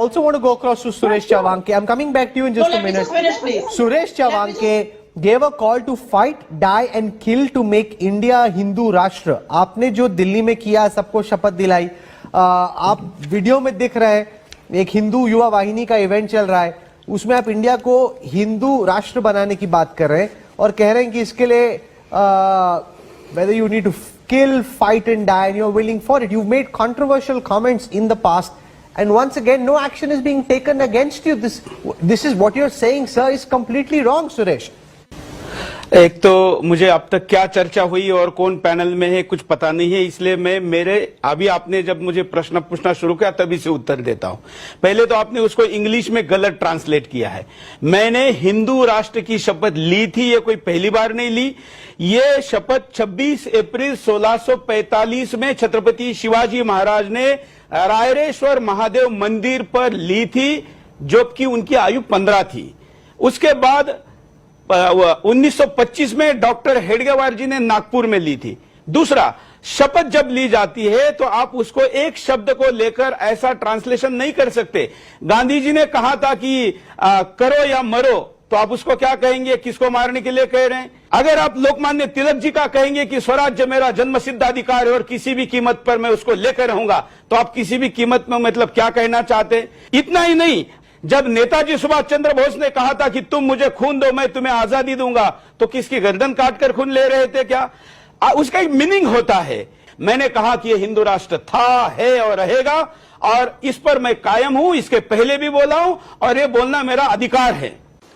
Also want to go across to Suresh Chawanke. I'm coming back to you in just a minute. Suresh Chawanke gave a call to fight, die and kill to make India Hindu राष्ट्र. आपने जो दिल्ली में किया, सबको शपथ दिलाई, आप video में दिख रहे हैं, एक हिंदू युवा वाहिनी का इवेंट चल रहा है, उसमें आप इंडिया को हिंदू राष्ट्र बनाने की बात कर रहे हैं और कह रहे हैं कि इसके लिए whether you need to kill, fight and die and you're willing for it. You've made controversial comments in the past and once again no action is being taken against you. This is what you're saying, sir, is completely wrong, Suresh. एक तो मुझे अब तक क्या चर्चा हुई और कौन पैनल में है कुछ पता नहीं है, इसलिए मैं अभी आपने जब मुझे प्रश्न पूछना शुरू किया तभी से उत्तर देता हूं. पहले तो आपने उसको इंग्लिश में गलत ट्रांसलेट किया है. मैंने हिंदू राष्ट्र की शपथ ली थी, ये कोई पहली बार नहीं ली. ये शपथ 26 अप्रैल 1645 में छत्रपति शिवाजी महाराज ने रायरेश्वर महादेव मंदिर पर ली थी, जबकि उनकी आयु 15 थी. उसके बाद 1925 में डॉक्टर हेडगेवार जी ने नागपुर में ली थी. दूसरा, शपथ जब ली जाती है तो आप उसको एक शब्द को लेकर ऐसा ट्रांसलेशन नहीं कर सकते. गांधी जी ने कहा था कि करो या मरो, तो आप उसको क्या कहेंगे, किसको मारने के लिए कह रहे हैं? अगर आप लोकमान्य तिलक जी का कहेंगे कि स्वराज्य मेरा जन्मसिद्ध अधिकार है और किसी भी कीमत पर मैं उसको लेकर रहूंगा, तो आप किसी भी कीमत में मतलब क्या कहना चाहते हैं? इतना ही नहीं, जब नेताजी सुभाष चंद्र बोस ने कहा था कि तुम मुझे खून दो मैं तुम्हें आजादी दूंगा, तो किसकी गर्दन काटकर खून ले रहे थे क्या? उसका एक मीनिंग होता है. मैंने कहा कि यह हिंदू राष्ट्र था, है और रहेगा और इस पर मैं कायम हूं. इसके पहले भी बोला हूं और ये बोलना मेरा अधिकार है.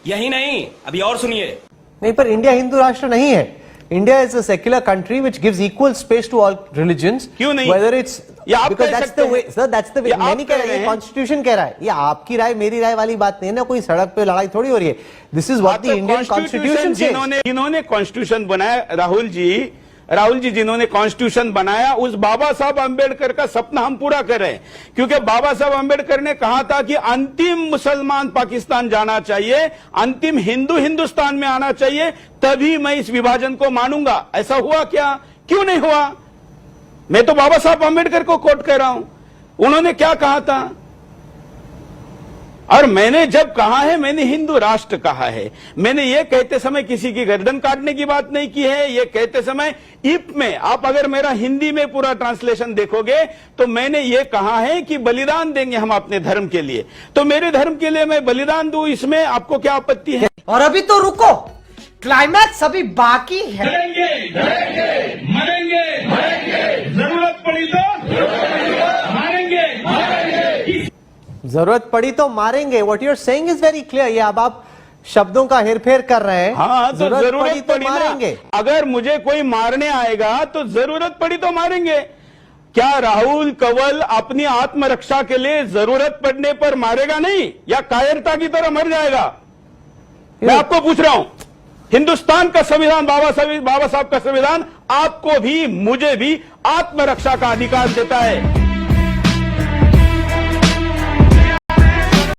यही नहीं, अभी और सुनिए. नहीं, पर इंडिया हिंदू राष्ट्र नहीं है. India is a secular country which gives equal space to all religions. क्यों नहीं? Whether it's because that's the way, sir, that's the way. मैं नहीं कह रहा, ये Constitution कह रहा है. ये आपकी राय मेरी राय वाली बात नहीं है ना, कोई सड़क पे लड़ाई थोड़ी हो रही है. This is what the Indian Constitution says. जिन्होंने Constitution बनाया, राहुल जी जिन्होंने कॉन्स्टिट्यूशन बनाया, उस बाबा साहब अंबेडकर का सपना हम पूरा कर रहे हैं. क्योंकि बाबा साहब अंबेडकर ने कहा था कि अंतिम मुसलमान पाकिस्तान जाना चाहिए, अंतिम हिंदू हिंदुस्तान में आना चाहिए, तभी मैं इस विभाजन को मानूंगा. ऐसा हुआ क्या? क्यों नहीं हुआ? मैं तो बाबा साहब अंबेडकर को कोट कर रहा हूं. उन्होंने क्या कहा था? और मैंने जब कहा है, मैंने हिंदू राष्ट्र कहा है. मैंने ये कहते समय किसी की गर्दन काटने की बात नहीं की है. ये कहते समय इफ में आप अगर मेरा हिंदी में पूरा ट्रांसलेशन देखोगे तो मैंने ये कहा है कि बलिदान देंगे हम अपने धर्म के लिए. तो मेरे धर्म के लिए मैं बलिदान दूं, इसमें आपको क्या आपत्ति है? और अभी तो रुको, क्लाइमैक्स अभी बाकी है. मरेंगे, जरूरत पड़ी तो जरूरत पड़ी तो मारेंगे. What you're saying is very clear. ये अब आप शब्दों का हेरफेर कर रहे हैं. हाँ, तो जरूरत पड़ी मारेंगे. अगर मुझे कोई मारने आएगा तो जरूरत पड़ी तो मारेंगे. क्या राहुल कंवल अपनी आत्मरक्षा के लिए जरूरत पड़ने पर मारेगा नहीं, या कायरता की तरह मर जाएगा? मैं आपको पूछ रहा हूं. हिंदुस्तान का संविधान, बाबा साहब का संविधान आपको भी मुझे भी आत्मरक्षा का अधिकार देता है.